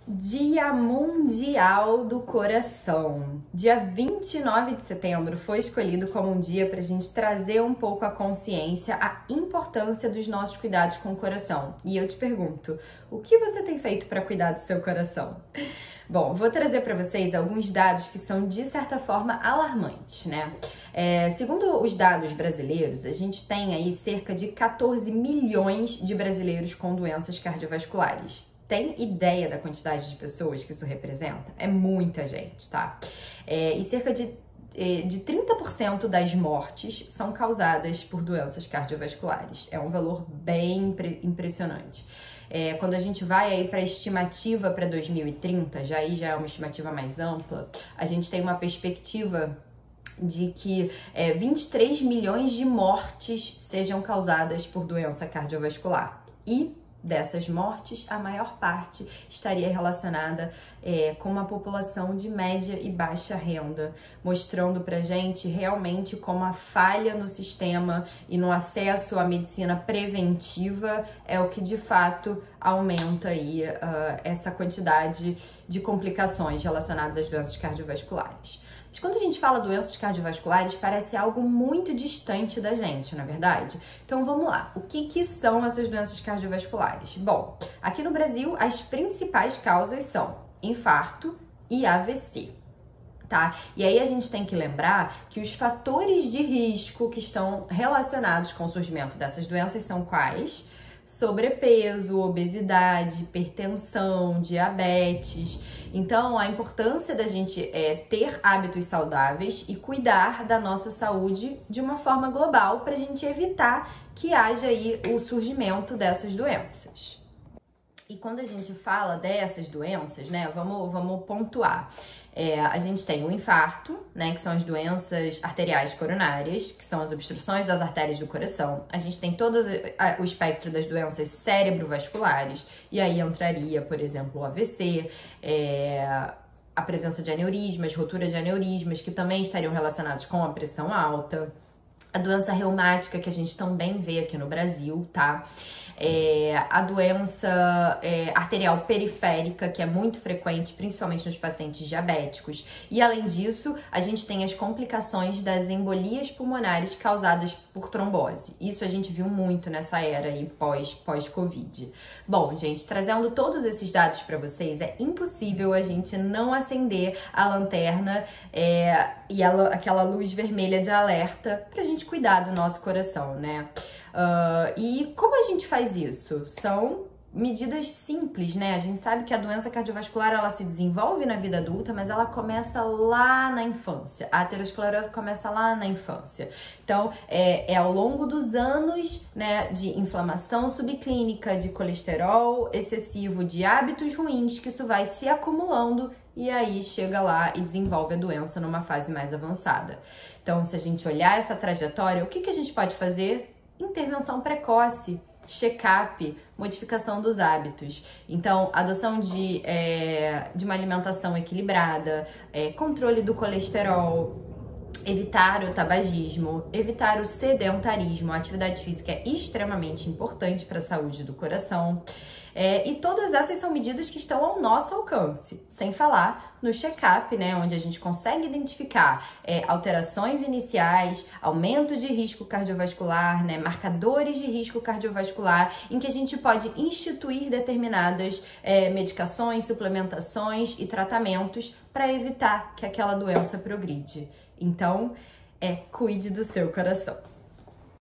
Dia Mundial do Coração. Dia 29 de setembro foi escolhido como um dia para a gente trazer um pouco a consciência, a importância dos nossos cuidados com o coração. E eu te pergunto, o que você tem feito para cuidar do seu coração? Bom, vou trazer para vocês alguns dados que são, de certa forma, alarmantes, né? Segundo os dados brasileiros, a gente tem aí cerca de 14 milhões de brasileiros com doenças cardiovasculares. Tem ideia da quantidade de pessoas que isso representa? É muita gente, tá? E cerca de 30% das mortes são causadas por doenças cardiovasculares. É um valor bem impressionante. Quando a gente vai aí para a estimativa para 2030, já é uma estimativa mais ampla, a gente tem uma perspectiva de que 23 milhões de mortes sejam causadas por doença cardiovascular. E dessas mortes, a maior parte estaria relacionada com uma população de média e baixa renda, mostrando pra gente realmente como a falha no sistema e no acesso à medicina preventiva é o que de fato aumenta aí essa quantidade de complicações relacionadas às doenças cardiovasculares. Mas quando a gente fala doenças cardiovasculares, parece algo muito distante da gente, não é verdade? Então vamos lá, o que são essas doenças cardiovasculares? Bom, aqui no Brasil, as principais causas são infarto e AVC. Tá? E aí a gente tem que lembrar que os fatores de risco que estão relacionados com o surgimento dessas doenças são quais? Sobrepeso, obesidade, hipertensão, diabetes. Então, a importância da gente ter hábitos saudáveis e cuidar da nossa saúde de uma forma global para a gente evitar que haja aí o surgimento dessas doenças. E quando a gente fala dessas doenças, né, vamos pontuar. A gente tem o infarto, né, que são as doenças arteriais coronárias, que são as obstruções das artérias do coração. A gente tem todo o espectro das doenças cerebrovasculares, e aí entraria, por exemplo, o AVC, a presença de aneurismas, rotura de aneurismas, que também estariam relacionados com a pressão alta. A doença reumática, que a gente também vê aqui no Brasil, tá? A doença arterial periférica, que é muito frequente, principalmente nos pacientes diabéticos. E, além disso, a gente tem as complicações das embolias pulmonares causadas por trombose. Isso a gente viu muito nessa era aí pós-Covid. Bom, gente, trazendo todos esses dados para vocês, é impossível a gente não acender a lanterna e aquela luz vermelha de alerta pra gente cuidar do nosso coração, né? E como a gente faz isso? São medidas simples, né? A gente sabe que a doença cardiovascular, ela se desenvolve na vida adulta, mas ela começa lá na infância. A aterosclerose começa lá na infância. Então, ao longo dos anos, né, de inflamação subclínica, de colesterol excessivo, de hábitos ruins, que isso vai se acumulando e aí chega lá e desenvolve a doença numa fase mais avançada. Então, se a gente olhar essa trajetória, o que a gente pode fazer? Intervenção precoce, check-up, modificação dos hábitos. Então, adoção de uma alimentação equilibrada, controle do colesterol, evitar o tabagismo, evitar o sedentarismo. A atividade física é extremamente importante para a saúde do coração. E todas essas são medidas que estão ao nosso alcance, sem falar no check-up, né, onde a gente consegue identificar alterações iniciais, aumento de risco cardiovascular, né, marcadores de risco cardiovascular, em que a gente pode instituir determinadas medicações, suplementações e tratamentos para evitar que aquela doença progride. Então, cuide do seu coração.